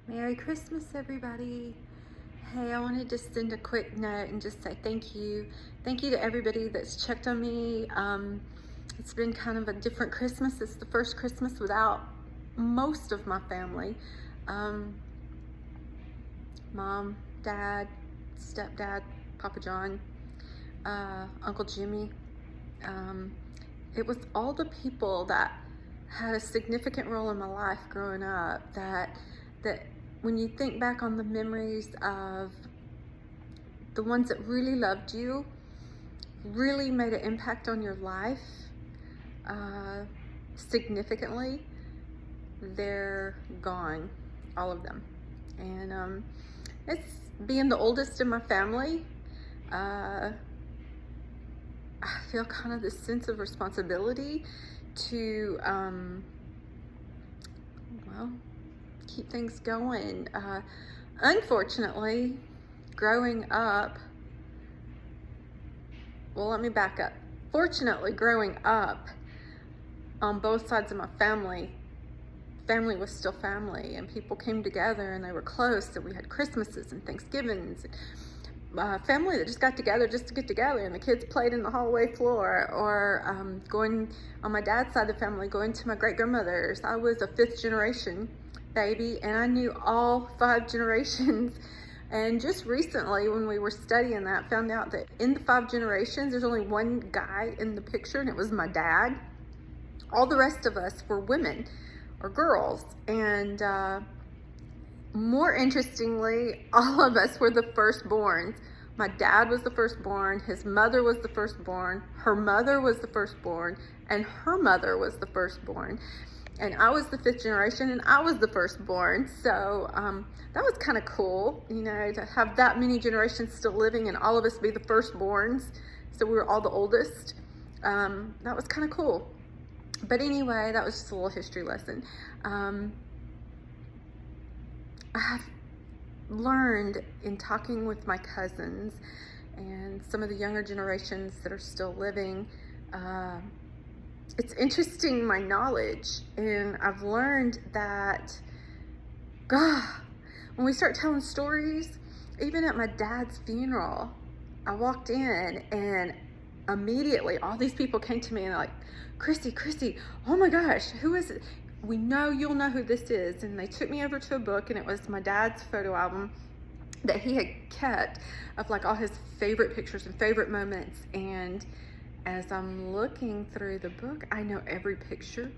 Merry Christmas, everybody. Hey, I wanted to send a quick note and just say thank you. Thank you to everybody that's checked on me. It's been kind of a different Christmas. It's the first Christmas without most of my family. Mom, Dad, stepdad, Papa John, Uncle Jimmy. It was all the people that had a significant role in my life growing up that when you think back on the memories of the ones that really loved you, really made an impact on your life significantly, they're gone, all of them. And it's being the oldest in my family. I feel kind of this sense of responsibility to, well, keep things going. Unfortunately, growing up, well, let me back up. Fortunately, growing up on both sides of my family was still family, and people came together and they were close, and we had Christmases and Thanksgivings, and family that just got together just to get together, and the kids played in the hallway floor, or going on my dad's side of the family, going to my great-grandmother's. I was a 5th generation baby, and I knew all 5 generations. And just recently, when we were studying that, found out that in the 5 generations, there's only one guy in the picture, and it was my dad. All the rest of us were women or girls. And more interestingly, all of us were the firstborns. My dad was the firstborn, his mother was the firstborn, her mother was the firstborn, and her mother was the firstborn. And I was the 5th generation, and I was the firstborn. So that was kind of cool, you know, to have that many generations still living and all of us be the firstborns. So we were all the oldest. That was kind of cool. But anyway, that was just a little history lesson. I have learned in talking with my cousins and some of the younger generations that are still living, it's interesting, my knowledge, and I've learned that, God, when we start telling stories, even at my dad's funeral, I walked in and immediately all these people came to me and like, Chrissy, oh my gosh, who is it? We know you'll know who this is. And they took me over to a book, and it was my dad's photo album that he had kept of like all his favorite pictures and favorite moments. And as I'm looking through the book, I know every picture.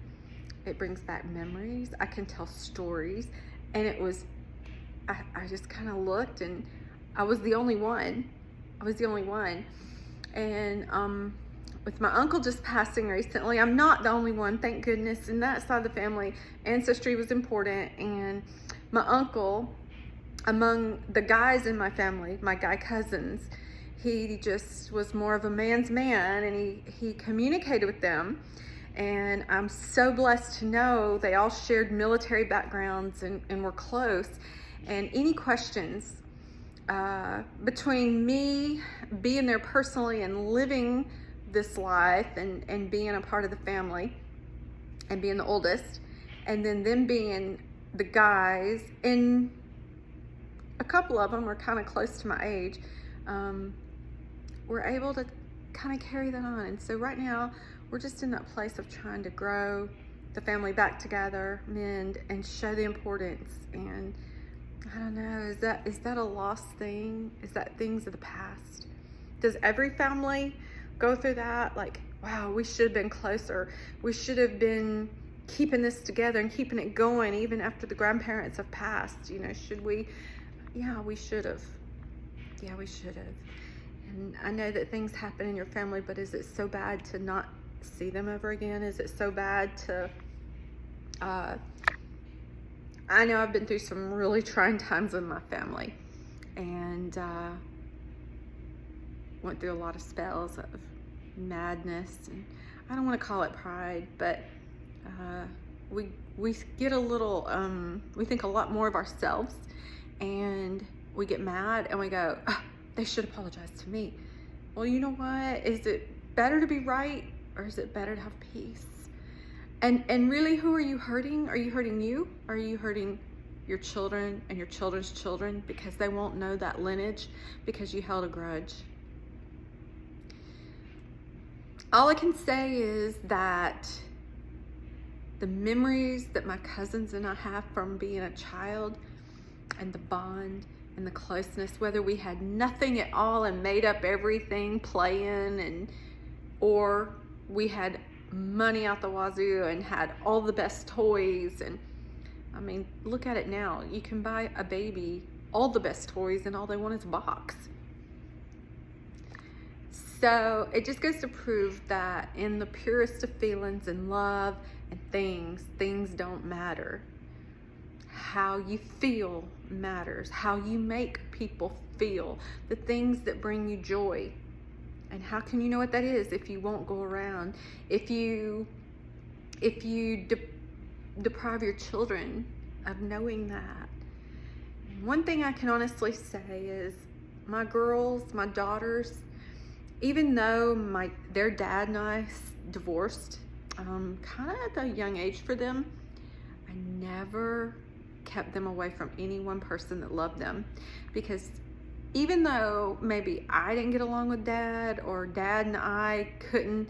It brings back memories. I can tell stories. And it was, I just kind of looked, and I was the only one. And with my uncle just passing recently, I'm not the only one, thank goodness. In that side of the family, ancestry was important. And my uncle, among the guys in my family, my guy cousins, he just was more of a man's man, and he communicated with them. And I'm so blessed to know they all shared military backgrounds and were close. And any questions between me being there personally and living this life and being a part of the family and being the oldest, and then them being the guys, and a couple of them were kind of close to my age, we're able to kind of carry that on. And so right now we're just in that place of trying to grow the family back together, mend, and show the importance. And I don't know, is that a lost thing? Is that things of the past? Does every family go through that? Like, wow, we should have been closer. We should have been keeping this together and keeping it going even after the grandparents have passed. You know, should we? Yeah, we should have. Yeah, we should have. And I know that things happen in your family, but is it so bad to not see them ever again? Is it so bad to, I know I've been through some really trying times with my family, and went through a lot of spells of madness, and I don't want to call it pride, but we get a little, we think a lot more of ourselves, and we get mad and we go, oh, they should apologize to me. Well, you know what? Is it better to be right, or is it better to have peace? And really, who are you hurting? Are you hurting you? Or are you hurting your children and your children's children, because they won't know that lineage because you held a grudge. All I can say is that the memories that my cousins and I have from being a child, and the bond and the closeness, whether we had nothing at all and made up everything playing, or we had money out the wazoo and had all the best toys. And I mean, look at it now. You can buy a baby all the best toys and all they want is a box. So it just goes to prove that in the purest of feelings and love and things don't matter. How you feel matters. How you make people feel. The things that bring you joy. And how can you know what that is if you won't go around? If you deprive your children of knowing that. One thing I can honestly say is my girls, my daughters, even though their dad and I divorced kind of at a young age for them, I never kept them away from any one person that loved them. Because even though maybe I didn't get along with dad, or dad and I couldn't,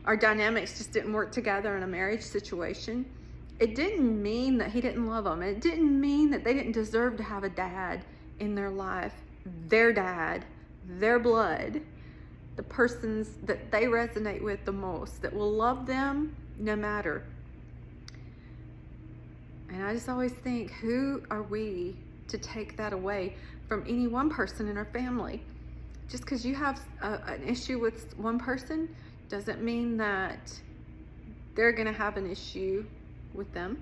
our dynamics just didn't work together in a marriage situation, it didn't mean that he didn't love them. It didn't mean that they didn't deserve to have a dad in their life, their dad, their blood, the persons that they resonate with the most, that will love them no matter. And I just always think, who are we to take that away from any one person in our family? Just because you have an issue with one person doesn't mean that they're going to have an issue with them.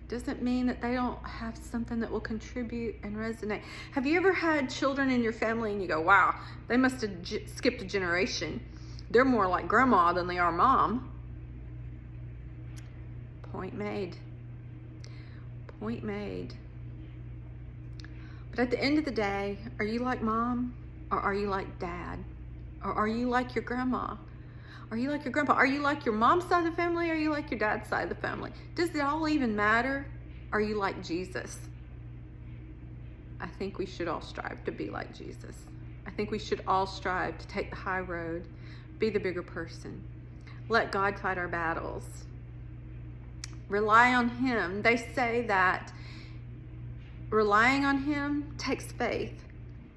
Doesn't mean that they don't have something that will contribute and resonate. Have you ever had children in your family and you go, wow, they must have skipped a generation. They're more like grandma than they are mom? Point made. Point made. But at the end of the day, are you like mom, or are you like dad? Or are you like your grandma? Are you like your grandpa? Are you like your mom's side of the family? Or are you like your dad's side of the family? Does it all even matter? Are you like Jesus? I think we should all strive to be like Jesus. I think we should all strive to take the high road, be the bigger person. Let God fight our battles. Rely on Him. They say that relying on Him takes faith.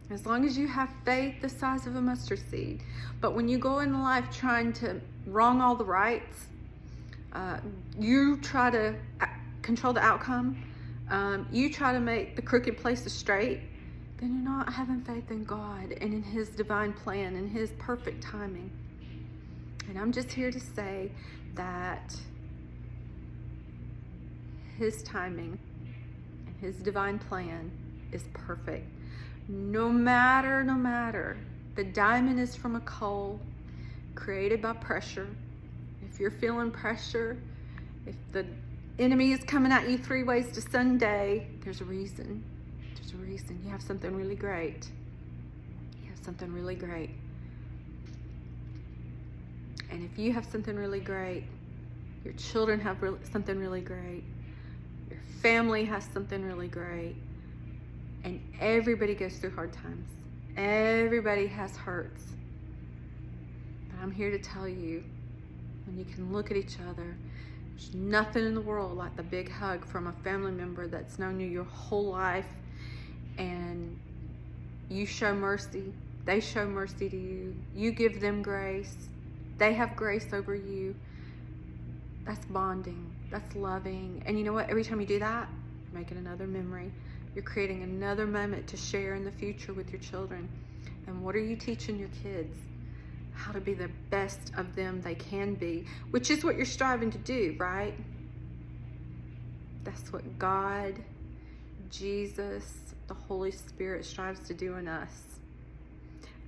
As long as you have faith the size of a mustard seed. But when you go in life trying to wrong all the rights, you try to control the outcome, you try to make the crooked places straight, then you're not having faith in God and in His divine plan and His perfect timing. And I'm just here to say that His timing and His divine plan is perfect. No matter, the diamond is from a coal created by pressure. If you're feeling pressure, if the enemy is coming at you 3 ways to Sunday, there's a reason. There's a reason. You have something really great. You have something really great. And if you have something really great, your children have something really great, your family has something really great, and everybody goes through hard times. Everybody has hurts. But I'm here to tell you, when you can look at each other, there's nothing in the world like the big hug from a family member that's known you your whole life, and you show mercy, they show mercy to you, you give them grace, they have grace over you. That's bonding, that's loving. And you know what? Every time you do that, you're making another memory. You're creating another moment to share in the future with your children. And what are you teaching your kids? How to be the best of them they can be, which is what you're striving to do, right? That's what God, Jesus, the Holy Spirit strives to do in us.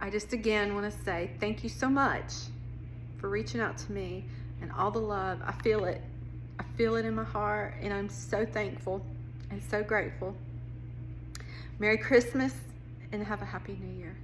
I just again want to say thank you so much for reaching out to me and all the love. I feel it. I feel it in my heart, and I'm so thankful and so grateful. Merry Christmas and have a Happy New Year.